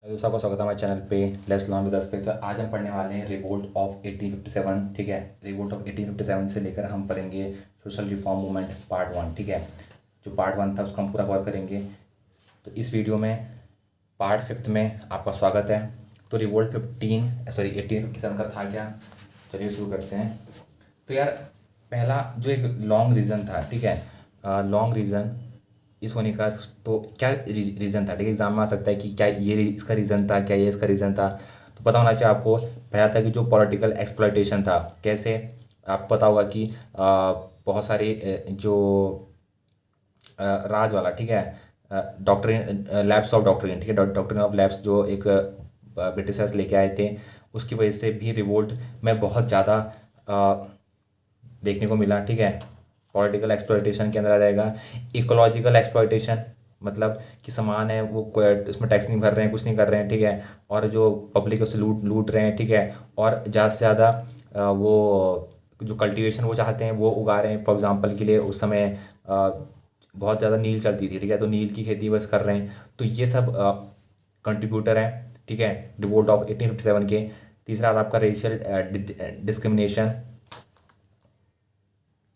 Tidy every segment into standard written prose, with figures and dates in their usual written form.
दोस्तों आपका स्वागत है हमारे चैनल पे लेट्स लर्न विद अस्पेक्ट। तो आज हम पढ़ने वाले हैं रिवोल्ट ऑफ 1857। ठीक है, रिवोल्ट ऑफ 1857 से लेकर हम पढ़ेंगे social reform movement part one. ठीक है, जो पार्ट वन था उसको हम पूरा कवर करेंगे। तो इस वीडियो में पार्ट फिफ्थ में आपका स्वागत है। तो रिवोल्ट 1857 का था क्या, चलिए शुरू करते हैं। तो यार पहला जो एक लॉन्ग रीज़न था, ठीक है, लॉन्ग रीज़न इस होने का तो क्या रीज़न था, ठीक है, एग्जाम में आ सकता है कि क्या ये इसका रीज़न था, क्या ये इसका रीज़न था। तो पता होना चाहिए आपको। पहला था कि जो पॉलिटिकल एक्सप्लॉयटेशन था, कैसे आपको पता होगा कि बहुत सारे जो राज वाला, ठीक है, डॉक्ट्रिन लैब्स ऑफ डॉक्ट्रिन, ठीक है, डॉक्ट्रिन ऑफ लैब्स जो एक ब्रिटिशर्स लेके आए थे, उसकी वजह से भी रिवोल्ट में बहुत ज़्यादा देखने को मिला। ठीक है, पॉलिटिकल एक्सप्लॉयटेशन के अंदर आ जाएगा। इकोलॉजिकल एक्सप्लॉयटेशन मतलब कि सामान है वो उसमें टैक्स नहीं भर रहे हैं, कुछ नहीं कर रहे हैं, ठीक है, और जो पब्लिक उससे लूट लूट रहे हैं, ठीक है, और ज़्यादा से ज़्यादा वो जो कल्टीवेशन वो चाहते हैं वो उगा रहे हैं। फॉर एग्जांपल के लिए उस समय बहुत ज़्यादा नील चलती थी, ठीक है, तो नील की खेती बस कर रहे हैं। तो ये सब कंट्रीब्यूटर हैं, ठीक है, रिवोल्ट ऑफ 1857 के। तीसरा आता आपका रेशियल डिस्क्रिमिनेशन।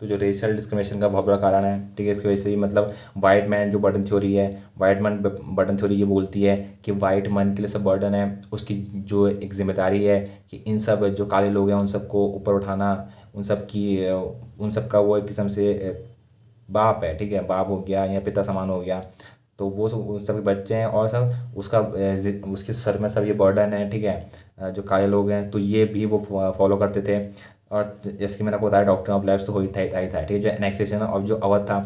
तो जो रेशियल डिस्क्रिमिनेशन का बहुत बड़ा कारण है, ठीक है, इसकी वजह से ही मतलब वाइट मैन जो बर्डन थ्योरी है, वाइट मैन बर्डन थ्योरी ये बोलती है कि वाइट मैन के लिए सब बर्डन है, उसकी जो एक जिम्मेदारी है कि इन सब जो काले लोग हैं उन सबको ऊपर उठाना, उन सब का वो एक किस्म से बाप है, ठीक है, बाप हो गया या पिता समान हो गया। तो वो सब उस सब के बच्चे हैं और सब उसका उसके सर में सब ये बर्डन है, ठीक है, जो काले लोग हैं तो ये भी वो फॉलो करते थे। और जैसे कि मैंने आपको बताया डॉक्टर ऑफ लैब्स तो ही था, ठीक है। जो एनेक्सेशन और जो अवध था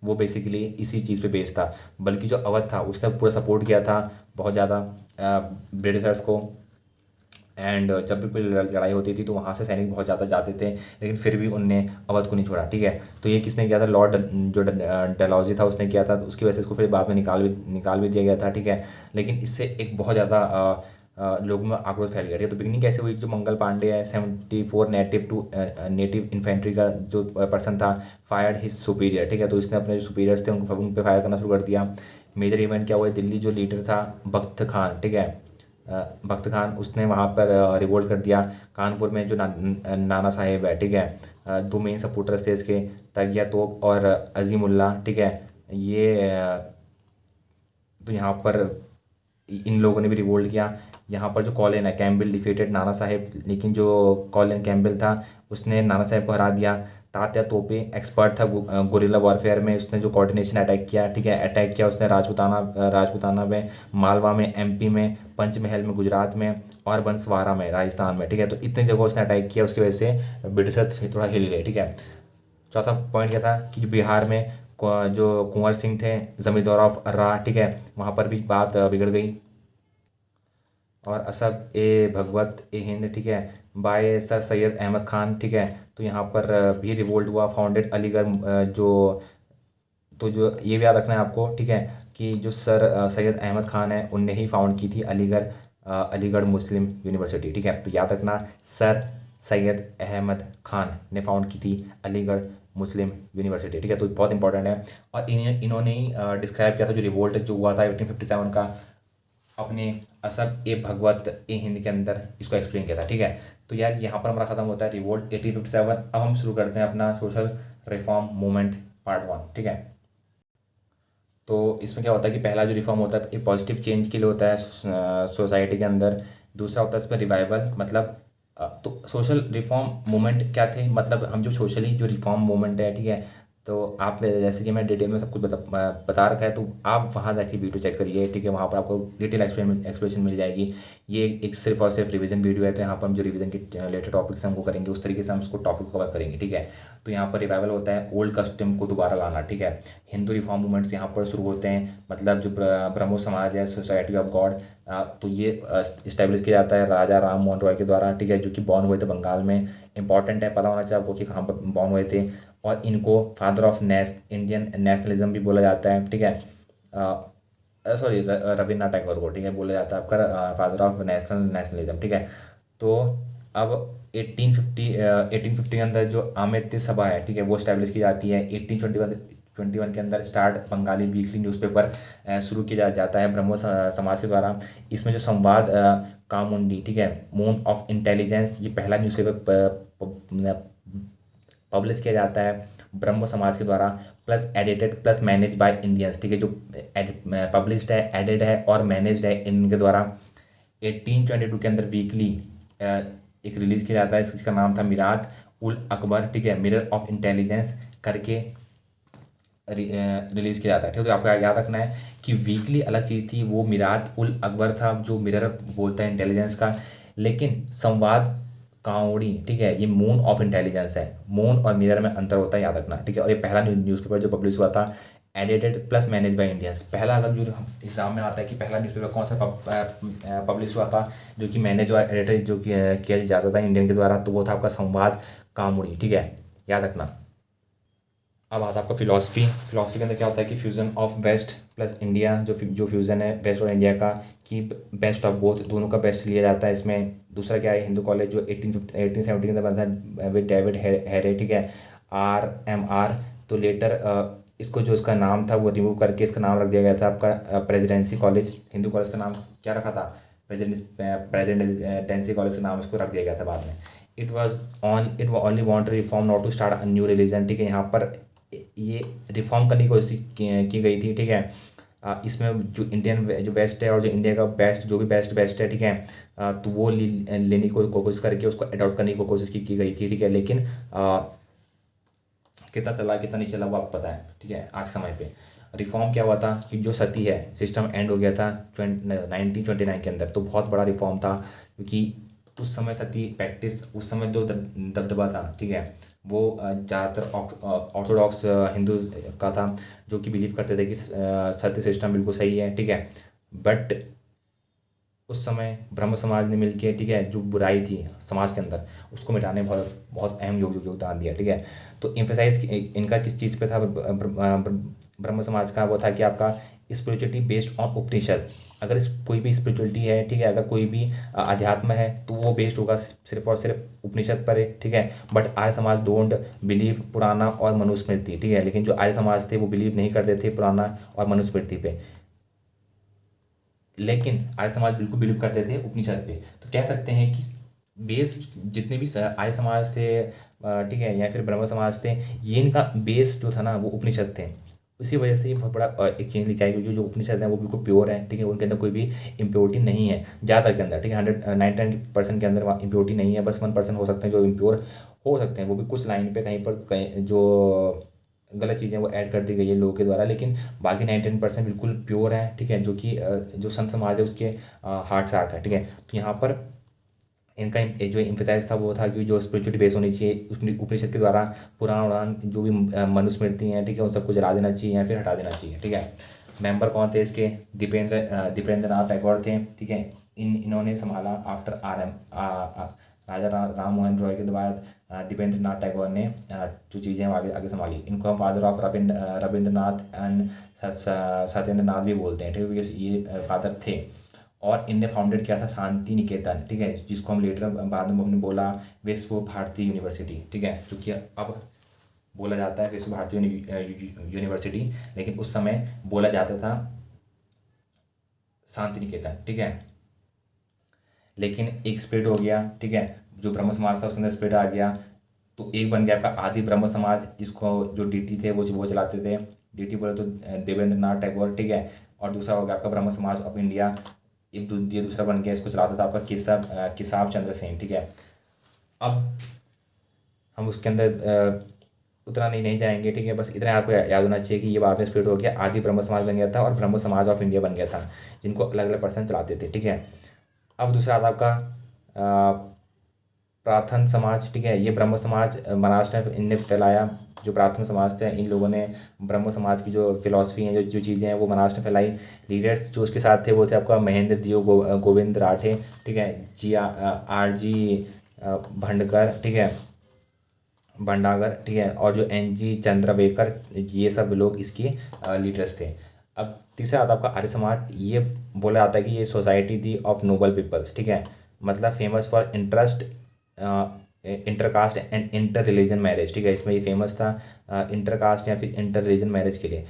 वो बेसिकली इसी चीज़ पे बेस्ड था। बल्कि जो अवध था उसने पूरा सपोर्ट किया था बहुत ज़्यादा ब्रिटिशर्स को। एंड जब भी कोई लड़ाई होती थी तो वहाँ से सैनिक बहुत ज़्यादा जाते थे, लेकिन फिर भी उनने अवध को नहीं छोड़ा, ठीक है। तो ये किसने किया था, लॉर्ड जो डलहौजी था उसने किया था। तो उसकी वजह से इसको फिर बाद में निकाल भी दिया गया था, ठीक है। लेकिन इससे एक बहुत ज़्यादा लोगों में आक्रोश फैल गया, ठीक है। तो बिगनिंग कैसे हुई, जो मंगल पांडे है 74 नेटिव इन्फेंट्री का जो पर्सन था फायर्ड हिज सुपीरियर, ठीक है। तो इसने अपने जो सुपीरियर्स थे उन पर फायर करना शुरू कर दिया। मेजर इवेंट क्या हुआ, दिल्ली जो लीडर था बख्त खान, ठीक है, बख्त खान, उसने वहाँ पर रिवोल्ट कर दिया। कानपुर में जो नाना साहेब है, ठीक है, दो मेन सपोर्टर्स थे इसके, तगिया तोप और अजीमुल्ला, ठीक है। ये तो यहाँ पर इन लोगों ने भी रिवोल्ट किया। यहाँ पर जो कॉलिन है कैम्पबेल डिफीटेड नाना साहेब, लेकिन जो कॉलिन कैम्पबेल था उसने नाना साहेब को हरा दिया। तात्या तोपे एक्सपर्ट था गुरिल्ला वॉरफेयर में, उसने जो कोऑर्डिनेशन अटैक किया, ठीक है, अटैक किया उसने राजपूताना में, मालवा में एमपी में, पंचमहल में गुजरात में, और बंसवाड़ा में राजस्थान में, ठीक है। तो इतने जगह उसने अटैक किया, उसकी वजह से ब्रिटिशर्स थोड़ा हिल गए, ठीक है। चौथा पॉइंट क्या था कि जो बिहार में जो कुंवर सिंह थे जमींदार ऑफ अर्रा, ठीक है, वहाँ पर भी बात बिगड़ गई। और असद ए भगवत ए हिंद, ठीक है, बाय सर सैयद अहमद खान, ठीक है। तो यहाँ पर भी रिवोल्ट हुआ, फाउंडेड अलीगढ़ जो, तो जो ये भी याद रखना है आपको, ठीक है, कि जो सर सैयद अहमद खान है उनने ही फाउंड की थी अलीगढ़ मुस्लिम यूनिवर्सिटी, ठीक है। तो याद रखना, सर सैयद अहमद खान ने फाउंड की थी अलीगढ़ मुस्लिम यूनिवर्सिटी, ठीक है। तो बहुत इंपॉर्टेंट है। और इन्होंने ही डिस्क्राइब किया था जो रिवोल्ट जो हुआ था 1857 का, अपने असब ए भगवत ए हिंद के अंदर इसको एक्सप्लेन किया था, ठीक है। तो यार यहाँ पर हमारा खत्म होता है रिवोल्ट 1857। अब हम शुरू करते हैं अपना social reform movement part one, ठीक है। तो इसमें क्या होता है कि पहला जो रिफॉर्म होता है ये पॉजिटिव चेंज के लिए होता है सोसाइटी के अंदर। दूसरा होता है इसमें रिवाइवल, मतलब तो सोशल रिफॉर्म मूवमेंट क्या थे, मतलब हम जो सोशली जो रिफॉर्म मूवमेंट है, ठीक है। तो आप जैसे कि मैं डिटेल में सब कुछ बता रखा है, तो आप वहाँ जाके वीडियो चेक करिए, ठीक है, वहाँ पर आपको डिटेल एक्सप्लेनेशन मिल जाएगी। ये एक सिर्फ और सिर्फ रिवीजन वीडियो है, तो यहाँ पर हम जो रिवीजन के रिलेटेड टॉपिक्स हमको करेंगे उस तरीके से हम उसको टॉपिक कवर करेंगे, ठीक है। तो यहाँ पर रिवाइवल होता है ओल्ड कस्टम को दोबारा लाना, ठीक है। हिंदू रिफॉर्म मूवमेंट्स यहाँ पर शुरू होते हैं, मतलब जो ब्रह्मो समाज है सोसाइटी ऑफ गॉड, तो ये इस्टेब्लिश किया जाता है राजा राम मोहन रॉय के द्वारा, ठीक है, जो कि बॉर्न हुए थे बंगाल में। इंपॉर्टेंट है, पता होना चाहिए आपको कि कहाँ पर बॉर्न हुए थे। और इनको फादर ऑफ इंडियन नेशनलिज्म भी बोला जाता है, ठीक है। सॉरी, रविन्द्रनाथ टैगोर को, ठीक है, बोला जाता है आपका फादर ऑफ नेशनलिज्म, ठीक है। तो अब 1850 के अंदर जो आमित्य सभा है, ठीक है, वो स्टैब्लिश की जाती है। 1821 1921 के अंदर स्टार्ट बंगाली वीकली न्यूज़पेपर शुरू किया जाता है ब्रह्मो समाज के द्वारा। इसमें जो संवाद कामुंडी, ठीक है, मून ऑफ इंटेलिजेंस, ये पहला न्यूज़पेपर पब्लिश किया जाता है ब्रह्मो समाज के द्वारा, plus edited plus manage by Indians, ठीक है, जो पब्लिश्ड है, एडिड है और मैनेज्ड है इनके द्वारा। 1822 के अंदर वीकली एक रिलीज़ किया जाता है, इसका नाम था मिरात उल अकबर, ठीक है, मिरर ऑफ इंटेलिजेंस करके रिलीज़ किया जाता है। ठीक है, तो आपको याद रखना है कि वीकली अलग चीज़ थी, वो मिरात उल अकबर था जो मिरर बोलता है इंटेलिजेंस का, लेकिन संवाद काउड़ी, ठीक है, ये मून ऑफ इंटेलिजेंस है। मून और मिरर में अंतर होता है, याद रखना, ठीक है। और ये पहला न्यूज़पेपर जो पब्लिश हुआ था edited plus manage by Indians. पहला अगर जो एग्जाम में आता है कि पहला न्यूज़पेपर कौन सा पब्लिश हुआ था जो कि मैनेज और एडिटेड जो किया जाता था इंडियन के द्वारा, तो वो था आपका संवाद कामुड़ी, ठीक है, याद रखना। अब आता है आपका फिलॉसफी के अंदर क्या होता है कि fusion of west plus India, जो फ्यूज़न है वेस्ट और इंडिया का, कि बेस्ट ऑफ बोथ, दोनों का बेस्ट लिया जाता है इसमें। दूसरा क्या है, हिंदू कॉलेज जो 1870 के अंदर बना था विद डेविड हैरे, ठीक है, RMR। तो लेटर इसको जो इसका नाम था वो रिमूव करके इसका नाम रख दिया गया था आपका प्रेसिडेंसी कॉलेज। हिंदू कॉलेज का नाम क्या रखा था, प्रेसिडेंसी कॉलेज का नाम इसको रख दिया गया था बाद में। It only want to reform not to start a new religion, ठीक है, यहाँ पर ये रिफॉर्म करने की कोशिश की गई थी, ठीक है। इसमें जो इंडियन जो वेस्ट है और जो इंडिया का बेस्ट, जो भी बेस्ट है, ठीक है, तो वो लेने की कोशिश करके उसको अडॉप्ट करने की कोशिश की गई थी, ठीक है। लेकिन कितना चला कितना नहीं चला वो आपको पता है, ठीक है। आज समय पे रिफॉर्म क्या हुआ था कि जो सती है सिस्टम एंड हो गया था 1929 के अंदर, तो बहुत बड़ा रिफॉर्म था, क्योंकि उस समय सती प्रैक्टिस, उस समय जो दबदबा था, ठीक है, वो ज़्यादातर ऑर्थोडॉक्स हिंदू का था, जो कि बिलीव करते थे कि सती सिस्टम बिल्कुल सही है, ठीक है। बट उस समय ब्रह्म समाज ने मिलकर, ठीक है, जो बुराई थी समाज के अंदर उसको मिटाने में बहुत बहुत अहम योगदान दिया, ठीक है। तो एम्फेसाइज इनका किस चीज़ पे था ब्रह्म समाज का, वो था कि आपका स्पिरिचुअलिटी बेस्ड ऑन उपनिषद। अगर कोई भी स्पिरिचुअलिटी है, ठीक है, अगर कोई भी अध्यात्म है तो वो बेस्ड होगा सिर्फ और सिर्फ उपनिषद पर है, ठीक है। But Arya Samaj don't believe पुराना और मनुस्मृति, ठीक है, लेकिन जो आर्य समाज थे वो बिलीव नहीं करते थे पुराना और मनुस्मृति पे, लेकिन आर्य समाज बिल्कुल बिलीव करते थे उपनिषद पे। तो कह सकते हैं कि बेस जितने भी आर्य समाज थे, ठीक है, या फिर ब्रह्म समाज थे, ये इनका बेस जो था ना वो उपनिषद थे। उसी वजह से ये बहुत बड़ा एक चेंज लेके आई, क्योंकि जो उपनिषद हैं वो बिल्कुल प्योर है, ठीक है, उनके अंदर कोई भी इम्प्योरिटी नहीं है ज़्यादातर के अंदर, ठीक है। 99% के अंदर वहाँ इम्प्योरिटी नहीं है, बस 1% हो सकते हैं जो इम्प्योर हो सकते हैं, वो भी कुछ लाइन पे कहीं पर कहीं जो गलत चीज़ें वो ऐड कर दी गई है लोगों के द्वारा, लेकिन बाकी 99% बिल्कुल प्योर है, ठीक है, जो कि जो संत समाज है उसके हार्ट से हार्ट है, ठीक है। तो यहाँ पर इनका जो एम्फेसाइज था वो था कि जो स्पिरिचुअलिटी बेस होनी चाहिए, उपनिषद के द्वारा पुराण उड़ान जो भी मनुस्मृति हैं, ठीक है, उन सबको जला देना चाहिए या फिर हटा देना चाहिए, ठीक है। मेंबर कौन थे इसके, दीपेंद्र नाथ टैगोर थे, ठीक है। इन्होंने संभाला आफ्टर राजा राम मोहन रॉय के बाद दीपेंद्र नाथ टैगोर ने जो चीज़ें हैं आगे आगे संभाली। इनको हम father of Rabindranath and Satyendra Nath भी बोलते हैं, ठीक है, ये फादर थे। और इनने फाउंडेड किया था शांति निकेतन, ठीक है, जिसको हम लेटर बाद में हमने बोला विश्व भारती यूनिवर्सिटी, ठीक है, जो कि अब बोला जाता है विश्व भारती यूनिवर्सिटी, लेकिन उस समय बोला जाता था शांति निकेतन, ठीक है। लेकिन एक स्प्लिट हो गया, ठीक है, जो ब्रह्म समाज था उसके अंदर स्प्लिट आ गया, तो एक बन गया आपका आदि ब्रह्म समाज, जिसको जो डीटी थे वो चलाते थे, डीटी बोले तो देवेंद्र नाथ टैगोर, ठीक है। और दूसरा हो गया आपका ब्रह्म समाज ऑफ इंडिया, ये दूसरा बन गया, इसको चलाता था आपका केशव चंद्र सेन, ठीक है। अब हम उसके अंदर उतना नहीं जाएंगे, ठीक है, बस इतना आपको याद होना चाहिए कि ये बाद में स्प्लिट हो गया, आदि ब्रह्म समाज बन गया था और ब्रह्म समाज ऑफ इंडिया बन गया था, जिनको अलग अलग पर्सन चलाते थे, ठीक है। अब दूसरा आता आपका प्रार्थन समाज, ठीक है, ये ब्रह्म समाज महाराष्ट्र में इनने फैलाया। जो प्रार्थना समाज थे इन लोगों ने ब्रह्म समाज की जो फिलॉसफी हैं, जो चीज़ें हैं वो महाराष्ट्र में फैलाई। लीडर्स जो उसके साथ थे वो थे आपका महेंद्र दियो गोविंद राठे, ठीक है, RG भंडकर, ठीक है, भंडागर, ठीक है, और जो NG चंद्रवेकर, ये सब लोग इसके लीडर्स थे। अब तीसरा आता है आपका आर्य समाज, ये बोला जाता है कि ये सोसाइटी थी ऑफ नोबल पीपल्स, ठीक है, मतलब famous for interest intercaste and inter religion marriage, ठीक है, इसमें ये फेमस था इंटरकास्ट या फिर इंटर रिलीजन मैरिज के लिए।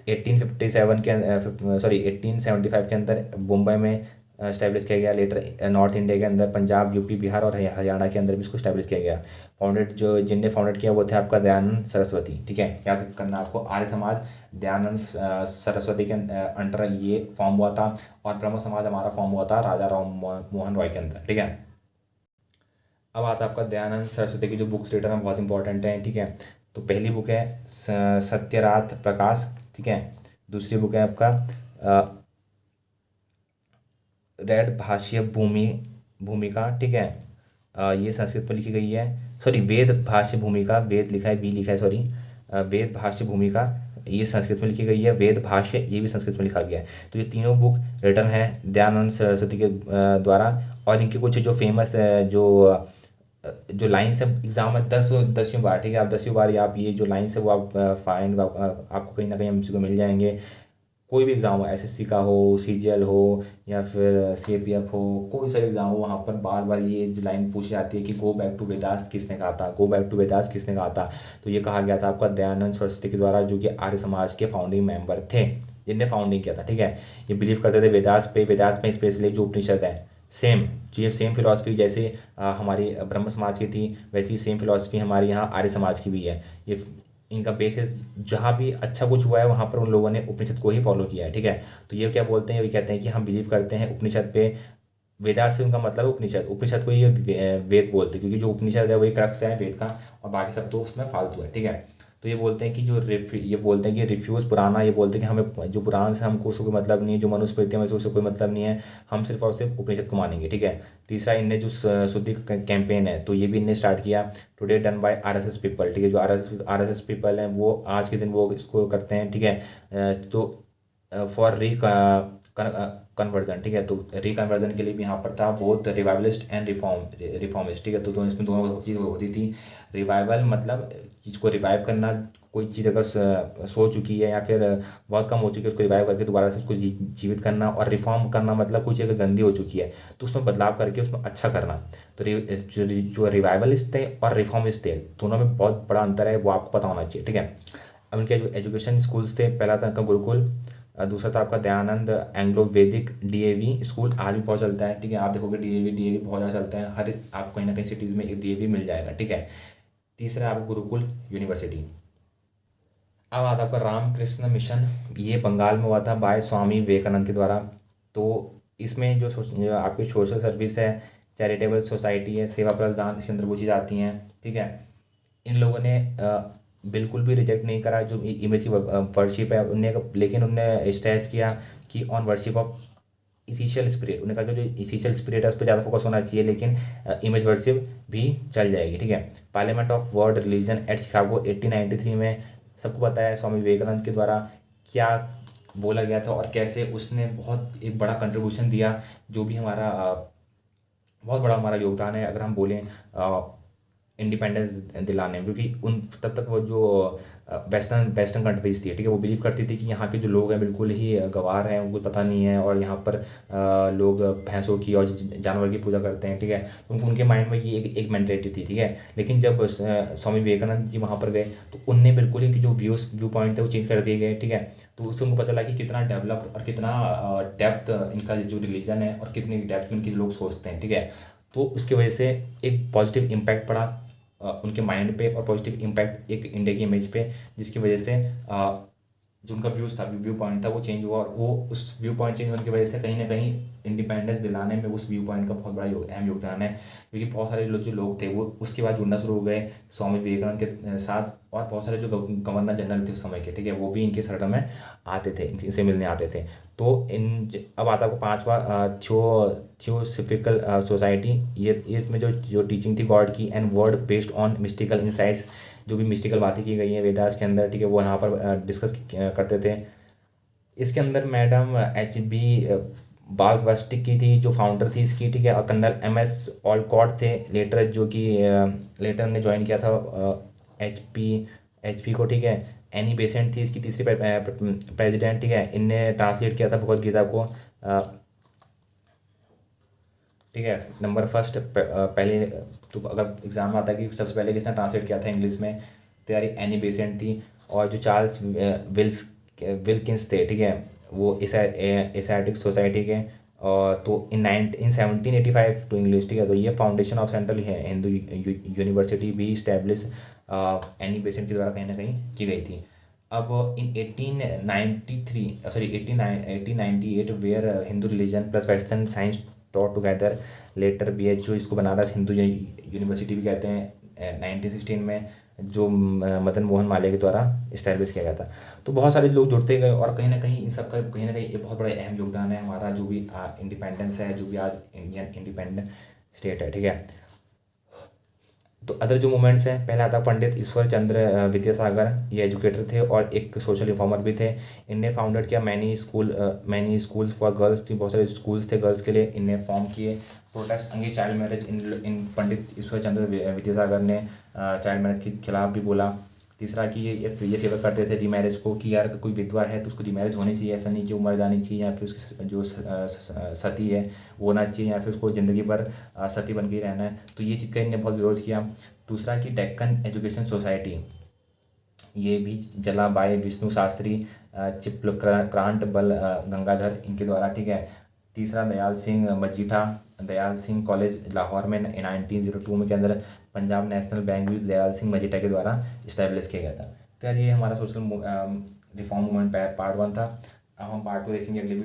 1857 के सॉरी 1875 के अंदर मुंबई में स्टैब्लिश किया गया। लेटर नॉर्थ इंडिया के अंदर पंजाब, यूपी, बिहार और हरियाणा के अंदर भी इसको स्टैब्लिश किया गया। फाउंडेड जो जिनने फाउंडेड किया वो थे आपका दयानंद सरस्वती, ठीक है, याद करना आपको, आर्य समाज दयानंद सरस्वती के अंडर ये फॉर्म हुआ था। और ब्रह्म समाज हमारा फॉर्म हुआ था राजा राम मोहन रॉय के अंदर, ठीक है। अब आता है आपका दयानंद सरस्वती की जो बुक्स रिटर्न है बहुत इंपॉर्टेंट है, ठीक है। तो पहली बुक है सत्यराथ प्रकाश, ठीक है। दूसरी बुक है आपका रेड भाष्य भूमिका, ठीक है। ये संस्कृत में लिखी गई है, सॉरी वेद भाष्य भूमिका, वेद लिखा है, बी लिखा है, सॉरी वेद भाष्य भूमिका ये संस्कृत में लिखी गई है। वेद भाष्य ये भी संस्कृत में लिखा गया है। तो ये तीनों बुक रिटर्न है दयानंद सरस्वती के द्वारा। और इनके कुछ जो फेमस जो लाइन्स है एग्जाम में 10वीं बार, ठीक है, आप 10वीं बार आप ये जो लाइन्स है वो आप फाइंड आपको कहीं ना कहीं एमसीक्यू मिल जाएंगे। कोई भी एग्ज़ाम हो, एसएससी का हो, सीजीएल हो या फिर सीएपीएफ हो, कोई सा एग्ज़ाम हो, वहाँ पर बार बार ये जो लाइन पूछी जाती है कि गो बैक टू वेदास किसने कहा था, गो बैक टू वेदास किसने कहा था। तो ये कहा गया था आपका दयानंद सरस्वती के द्वारा, जो कि आर्य समाज के फाउंडिंग मेंबर थे, जिनने फाउंडिंग किया था, ठीक है। ये बिलीव करते थे वेदास पे, वेदास में स्पेशली जो उपनिषद है सेम, जो ये सेम फिलॉसफी जैसे हमारी ब्रह्म समाज की थी वैसी सेम फिलॉसफी हमारे यहाँ आर्य समाज की भी है। ये इनका बेसिस जहाँ भी अच्छा कुछ हुआ है वहाँ पर उन लोगों ने उपनिषद को ही फॉलो किया है, ठीक है। तो ये क्या बोलते हैं, ये कहते हैं कि हम बिलीव करते हैं उपनिषद पे। वेदास से उनका मतलब है उपनिषद, उपनिषद को ये वेद बोलते हैं, क्योंकि जो उपनिषद है वही क्रक्स है वेद का, और बाकी सब तो उसमें फालतू है, ठीक है। तो ये बोलते हैं कि ये बोलते हैं कि रिफ्यूज़ पुराना, ये बोलते हैं कि हमें जो पुराण से हमको उससे कोई मतलब नहीं है, जो मनुस्मृति में उससे कोई मतलब नहीं है, हम सिर्फ और सिर्फ उपनिषद को मानेंगे, ठीक है। तीसरा, इनने जो शुद्धि कैंपेन है तो ये भी इनने स्टार्ट किया, today done by RSS people, ठीक है। जो आरएसएस पीपल हैं वो आज के दिन वो इसको करते हैं, ठीक है। तो फॉर कन्वर्जन, ठीक है। तो रिकन्वर्जन के लिए भी यहाँ पर था बहुत रिवाइवलिस्ट एंड रिफॉर्मिस्ट, ठीक है। तो इसमें दोनों चीज़ होती थी। रिवाइवल मतलब चीज़ को रिवाइव करना, कोई चीज़ अगर सो चुकी है या फिर बहुत कम हो चुकी है उसको रिवाइव करके दोबारा से उसको जीवित करना। और रिफॉर्म करना मतलब कुछ अगर गंदी हो चुकी है तो उसमें बदलाव करके उसमें अच्छा करना। तो जो रिवाइवलिस्ट थे और रिफॉर्मिस्ट थे दोनों में बहुत बड़ा अंतर है, वो आपको पता होना चाहिए, ठीक है। अब इनके जो एजुकेशन स्कूल्स थे, पहला था इनका गुरुकुल, दूसरा था आपका दयानंद एंग्लो वैदिक डीएवी स्कूल, आज भी बहुत चलता है, ठीक है। आप देखोगे डीएवी बहुत ज़्यादा चलता है, हर आपको कहीं ना कहीं सिटीज़ में एक डीएवी मिल जाएगा, ठीक है। तीसरा आपको गुरुकुल यूनिवर्सिटी। अब आता आपका रामकृष्ण मिशन, ये बंगाल में हुआ था बाय स्वामी विवेकानंद के द्वारा। तो इसमें जो आपकी सोशल सर्विस है, चैरिटेबल सोसाइटी है, सेवा प्रदान इसके अंदर वो चीज़ आती हैं, ठीक है। इन लोगों ने बिल्कुल भी रिजेक्ट नहीं करा जो इमेज की वर्शिप है उनने, लेकिन उनने स्ट्रेस किया कि ऑन वर्शिप ऑफ इसीशियल स्पिरिट। उन्होंने कहा कि जो इसीशियल स्पिरिट है उस पर ज़्यादा फोकस होना चाहिए, लेकिन इमेज वर्शिप भी चल जाएगी, ठीक है। Parliament of world religion eight Chicago 1893 में, सबको पता है स्वामी विवेकानंद के द्वारा क्या बोला गया था और कैसे उसने बहुत एक बड़ा कंट्रीब्यूशन दिया, जो भी हमारा बहुत बड़ा हमारा योगदान है अगर हम बोलें इंडिपेंडेंस दिलाने में। क्योंकि उन तब तक वो जो वेस्टर्न कंट्रीज थी, ठीक है, वो बिलीव करती थी कि यहाँ के जो लोग हैं बिल्कुल ही गंवार हैं, उनको पता नहीं है, और यहाँ पर लोग भैंसों की और जानवर की पूजा करते हैं, ठीक है। तो उनके माइंड में ये एक मेंटेलिटी थी, ठीक है। लेकिन जब स्वामी विवेकानंद जी वहाँ पर गए तो उनने बिल्कुल इनकी जो व्यू पॉइंट थे वो चेंज कर दिए गए, ठीक है। तो उससे उनको पता लगा कि कितना डेवलप्ड और कितना डेप्थ इनका जो रिलीजन है और कितनी डेप्थ में इनके लोग सोचते हैं, ठीक है। तो उसकी वजह से एक पॉजिटिव इम्पैक्ट पड़ा उनके माइंड पे, और पॉजिटिव इम्पैक्ट एक इंडिया की इमेज पे, जिसकी वजह से जो उनका व्यूज़ था, व्यू पॉइंट था, वो चेंज हुआ। और वो उस व्यू पॉइंट चेंज होने की वजह से कहीं ना कहीं इंडिपेंडेंस दिलाने में उस व्यू पॉइंट का बहुत बड़ा अहम योगदान है। क्योंकि बहुत सारे जो लोग थे वो उसके बाद जुड़ना शुरू हो गए स्वामी विवेकानंद के साथ, और बहुत सारे जो गवर्नर जनरल थे उस समय के, ठीक है, वो भी इनके शरण में आते थे, इनसे मिलने आते थे। तो अब आता है पांचवा थियोसॉफिकल सोसाइटी। ये इसमें जो टीचिंग थी गॉड की and word based on mystical insights, जो भी मिस्टिकल बातें की गई हैं वेदास के अंदर, ठीक है, वो यहाँ पर डिस्कस करते थे। इसके अंदर मैडम HB बागवस्टिक की थी जो फाउंडर थी इसकी, ठीक है। और कर्नल MS ऑलकॉट थे लेटर, जो कि लेटर ने ज्वाइन किया था HP को, ठीक है। एनी बेसेंट थी इसकी तीसरी प्रेसिडेंट, ठीक है। इनने ट्रांसलेट किया था भगवद गीता को ठीक है। नंबर फर्स्ट पहले तो अगर एग्ज़ाम में आता है कि सबसे पहले किसने ट्रांसलेट किया था इंग्लिश में, तो यार एनी बेसेंट थी। और जो चार्ल्स विल्किंस थे, ठीक है, वो एशियाटिक सोसाइटी के। और तो इन 1785 टू इंग्लिश, ठीक है। तो ये फाउंडेशन ऑफ सेंट्रल है हिंदू यूनिवर्सिटी भी इस्टेब्लिश एनी बेसेंट के द्वारा कहीं ना कहीं की गई थी। अब in 1893 sorry 1898 where Hindu religion plus western science taught together, later BHU, इसको बनारस हिंदू यूनिवर्सिटी भी कहते हैं, 1916 में जो मदन मोहन मालवीय के द्वारा इस्टेब्लिश किया गया था। तो बहुत सारे लोग जुड़ते गए और कहीं ना कहीं इन सब का कहीं ना कहीं ये बहुत बड़ा अहम योगदान है हमारा जो भी इंडिपेंडेंस है, जो भी आज इंडियन इंडिपेंडेंट स्टेट है, ठीक है। तो अदर जो मूवमेंट्स हैं, पहला आता पंडित ईश्वर चंद्र विद्यासागर, ये एजुकेटर थे और एक सोशल रिफॉर्मर भी थे। इनने फाउंडेड किया मैनी स्कूल्स फॉर गर्ल्स थी, बहुत सारे स्कूल्स थे गर्ल्स के लिए, इनने फॉर्म किए। प्रोटेस्ट अगेंस्ट चाइल्ड मैरिज, इन पंडित ईश्वर चंद्र विद्यासागर ने चाइल्ड मैरिज के खिलाफ भी बोला। तीसरा कि ये फेवर करते थे रीमैरिज को, कि यार कोई विधवा है तो उसको रीमैरिज होनी चाहिए, ऐसा नहीं कि वो मर जानी चाहिए या फिर उसकी जो सती है वो होना चाहिए या फिर उसको ज़िंदगी भर सती बन के ही रहना है। तो ये चीज़ का इन्हें बहुत विरोध किया। दूसरा कि डेक्कन एजुकेशन सोसाइटी, ये भी जला बाय विष्णु शास्त्री, चिपलक्रांत बल गंगाधर, इनके द्वारा, ठीक है। तीसरा दयाल सिंह मजीठा, दयाल सिंह कॉलेज लाहौर में 1902 में के अंदर पंजाब नेशनल बैंक भी दयाल सिंह मजीठा के द्वारा इस्टेब्लिश किया गया था। तो यार ये हमारा सोशल रिफॉर्म मूवमेंट पार्ट 1 था। अब हम पार्ट 2 देखेंगे अगले